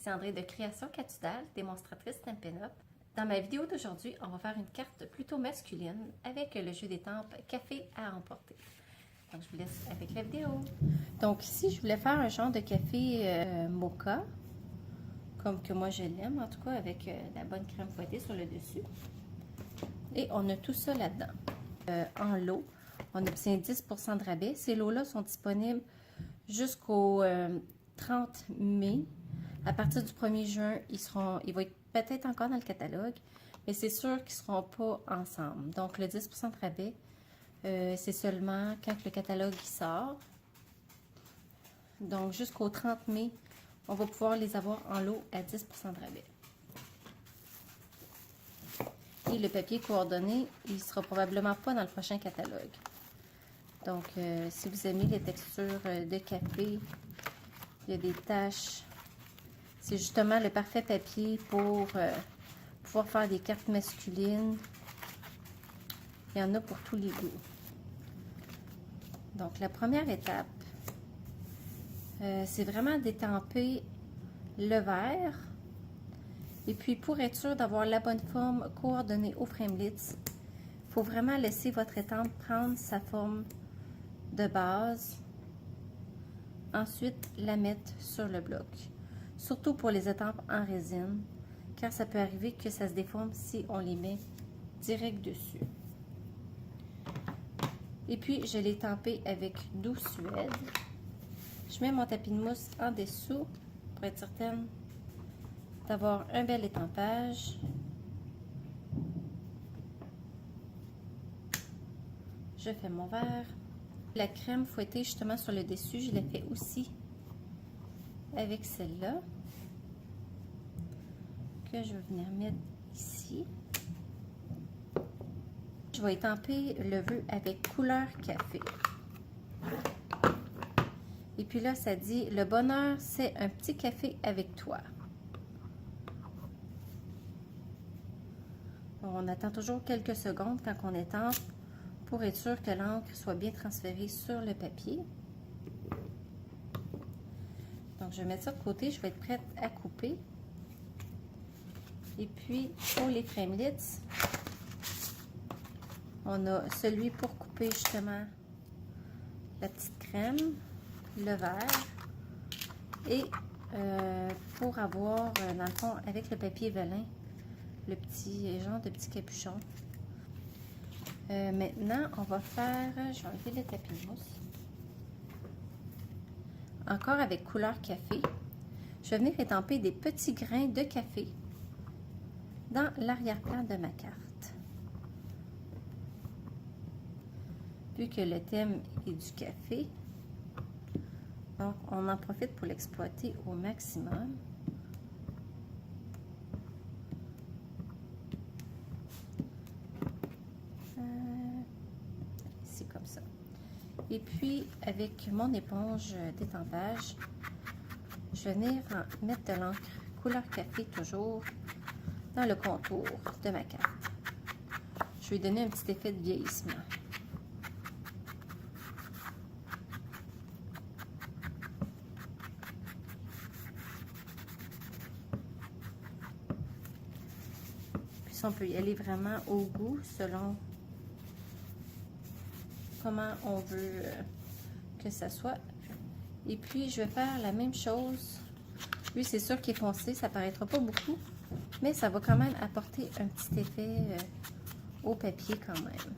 ici André de Création Catudal, démonstratrice Stampin' Up. Dans ma vidéo d'aujourd'hui, on va faire une carte plutôt masculine avec le jeu d'étampes Café à emporter. Donc, je vous laisse avec la vidéo. Donc ici, je voulais faire un genre de café mocha, comme que moi je l'aime, en tout cas avec la bonne crème fouettée sur le dessus. Et on a tout ça là-dedans. En lot, on obtient 10% de rabais. Ces lots-là sont disponibles jusqu'au 30 mai. À partir du 1er juin, ils vont être peut-être encore dans le catalogue, mais c'est sûr qu'ils ne seront pas ensemble. Donc, le 10% de rabais, c'est seulement quand le catalogue sort. Donc, jusqu'au 30 mai, on va pouvoir les avoir en lot à 10% de rabais. Et le papier coordonné, il ne sera probablement pas dans le prochain catalogue. Donc, si vous aimez les textures de café, il y a des taches. C'est justement le parfait papier pour pouvoir faire des cartes masculines. Il y en a pour tous les goûts. Donc, la première étape, c'est vraiment d'étamper le verre. Et puis, pour être sûr d'avoir la bonne forme coordonnée au framelits, il faut vraiment laisser votre étampe prendre sa forme de base. Ensuite, la mettre sur le bloc. Surtout pour les étampes en résine, car ça peut arriver que ça se déforme si on les met direct dessus. Et puis, je l'ai tampé avec Douce Suède. Je mets mon tapis de mousse en dessous pour être certaine d'avoir un bel étampage. Je fais mon verre. La crème fouettée justement sur le dessus, je l'ai fait aussi avec celle-là, que je vais venir mettre ici. Je vais étamper le vœu avec couleur café. Et puis là, ça dit « Le bonheur, c'est un petit café avec toi ». On attend toujours quelques secondes quand on étampe pour être sûr que l'encre soit bien transférée sur le papier. Donc, je vais mettre ça de côté. Je vais être prête à couper. Et puis, pour les framelits, on a celui pour couper justement la petite crème, le verre, et pour avoir, dans le fond, avec le papier velin, le petit genre de petit capuchon. Maintenant, on va faire, je vais enlever le tapis de mousse. Encore avec couleur café, je vais venir étamper des petits grains de café dans l'arrière-plan de ma carte. Vu que le thème est du café, donc on en profite pour l'exploiter au maximum. Ici comme ça. Et puis avec mon éponge d'étampage, je vais venir mettre de l'encre couleur café toujours dans le contour de ma carte. Je vais donner un petit effet de vieillissement. Puis on peut y aller vraiment au goût selon comment on veut que ça soit. Et puis je vais faire la même chose. Lui, c'est sûr qu'il est foncé, ça paraîtra pas beaucoup, mais ça va quand même apporter un petit effet au papier quand même.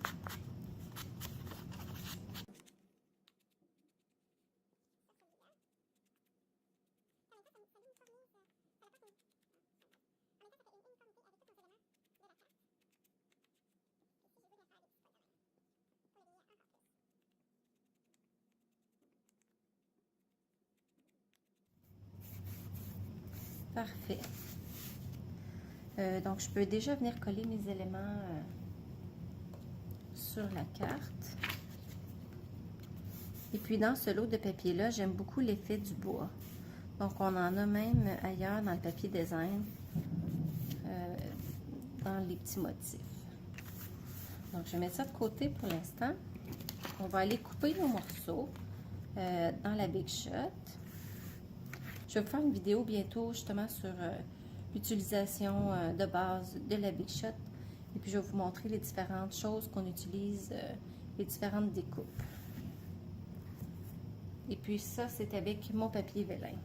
Parfait. Donc, je peux déjà venir coller mes éléments sur la carte. Et puis, dans ce lot de papier-là, j'aime beaucoup l'effet du bois. Donc, on en a même ailleurs dans le papier design, dans les petits motifs. Donc, je vais mettre ça de côté pour l'instant. On va aller couper nos morceaux dans la Big Shot. Je vais vous faire une vidéo bientôt justement sur l'utilisation de base de la Big Shot. Et puis je vais vous montrer les différentes choses qu'on utilise, les différentes découpes. Et puis ça, c'est avec mon papier vélin.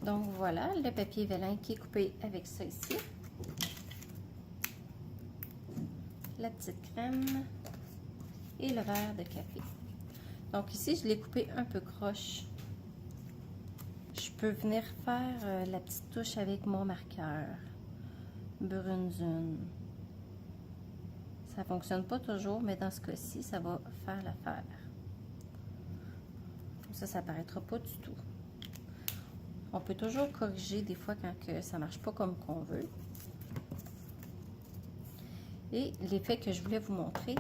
Donc voilà, le papier vélin qui est coupé avec ça ici. La petite crème et le verre de café. Donc ici, je l'ai coupé un peu croche. Je peux venir faire la petite touche avec mon marqueur Brunzun. Ça fonctionne pas toujours, mais dans ce cas-ci, ça va faire l'affaire. Ça paraîtra pas du tout. On peut toujours corriger des fois quand que ça marche pas comme qu'on veut. Et l'effet que je voulais vous montrer,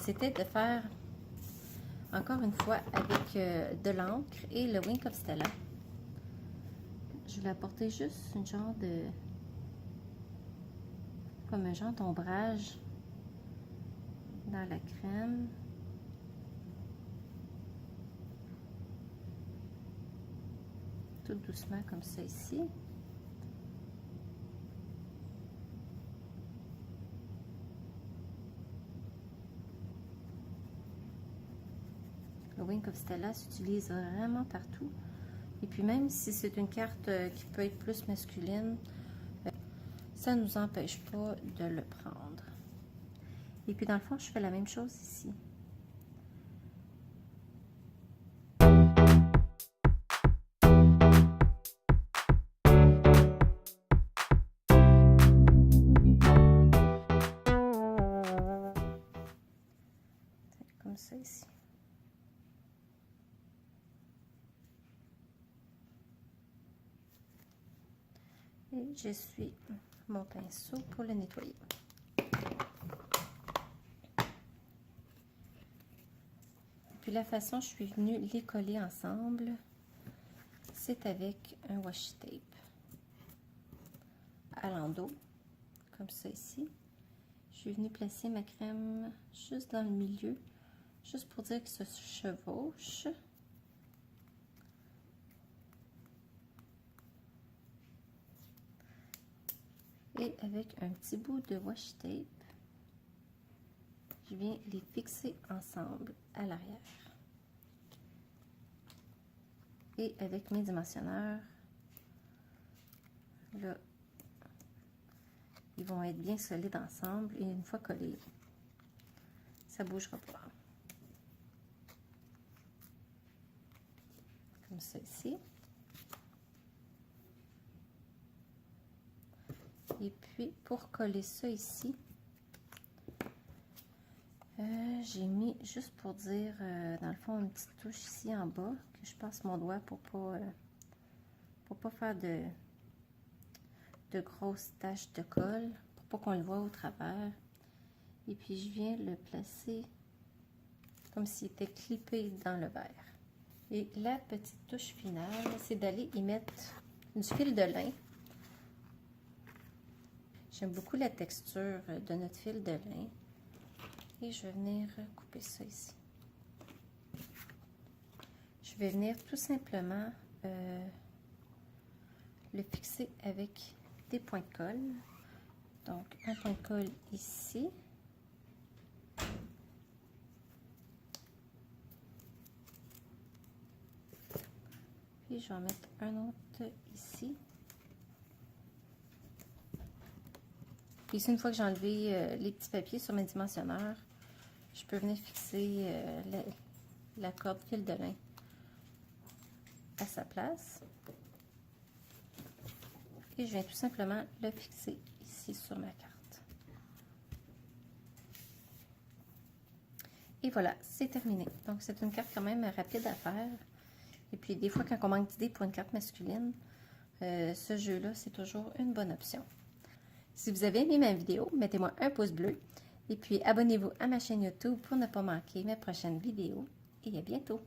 c'était de faire, encore une fois, avec de l'encre et le Wink of Stella. Je voulais apporter juste une genre de... comme un genre d'ombrage dans la crème. Tout doucement comme ça ici. Le Wink of Stella s'utilise vraiment partout. Et puis même si c'est une carte qui peut être plus masculine, ça ne nous empêche pas de le prendre. Et puis dans le fond, je fais la même chose ici. Comme ça ici. Et j'essuie mon pinceau pour le nettoyer. Puis la façon dont je suis venue les coller ensemble, c'est avec un washi tape à l'endos, comme ça ici. Je suis venue placer ma crème juste dans le milieu, juste pour dire que ça se chevauche. Et avec un petit bout de washi tape, je viens les fixer ensemble à l'arrière. Et avec mes dimensionneurs, là, ils vont être bien solides ensemble et une fois collés, ça ne bougera pas. Comme ça ici. Et puis, pour coller ça ici, j'ai mis, juste pour dire, dans le fond, une petite touche ici en bas, que je passe mon doigt pour pas faire de grosses taches de colle, pour pas qu'on le voit au travers. Et puis, je viens le placer comme s'il était clippé dans le verre. Et la petite touche finale, c'est d'aller y mettre du fil de lin. J'aime beaucoup la texture de notre fil de lin. Et je vais venir couper ça ici. Je vais venir tout simplement le fixer avec des points de colle. Donc, un point de colle ici. Puis, je vais en mettre un autre ici. Puis ici, une fois que j'ai enlevé les petits papiers sur mes dimensionneurs, je peux venir fixer la corde fil de lin à sa place. Et je viens tout simplement le fixer ici sur ma carte. Et voilà, c'est terminé. Donc, c'est une carte quand même rapide à faire. Et puis, des fois, quand on manque d'idées pour une carte masculine, ce jeu-là, c'est toujours une bonne option. Si vous avez aimé ma vidéo, mettez-moi un pouce bleu. Et puis, abonnez-vous à ma chaîne YouTube pour ne pas manquer mes prochaines vidéos. Et à bientôt!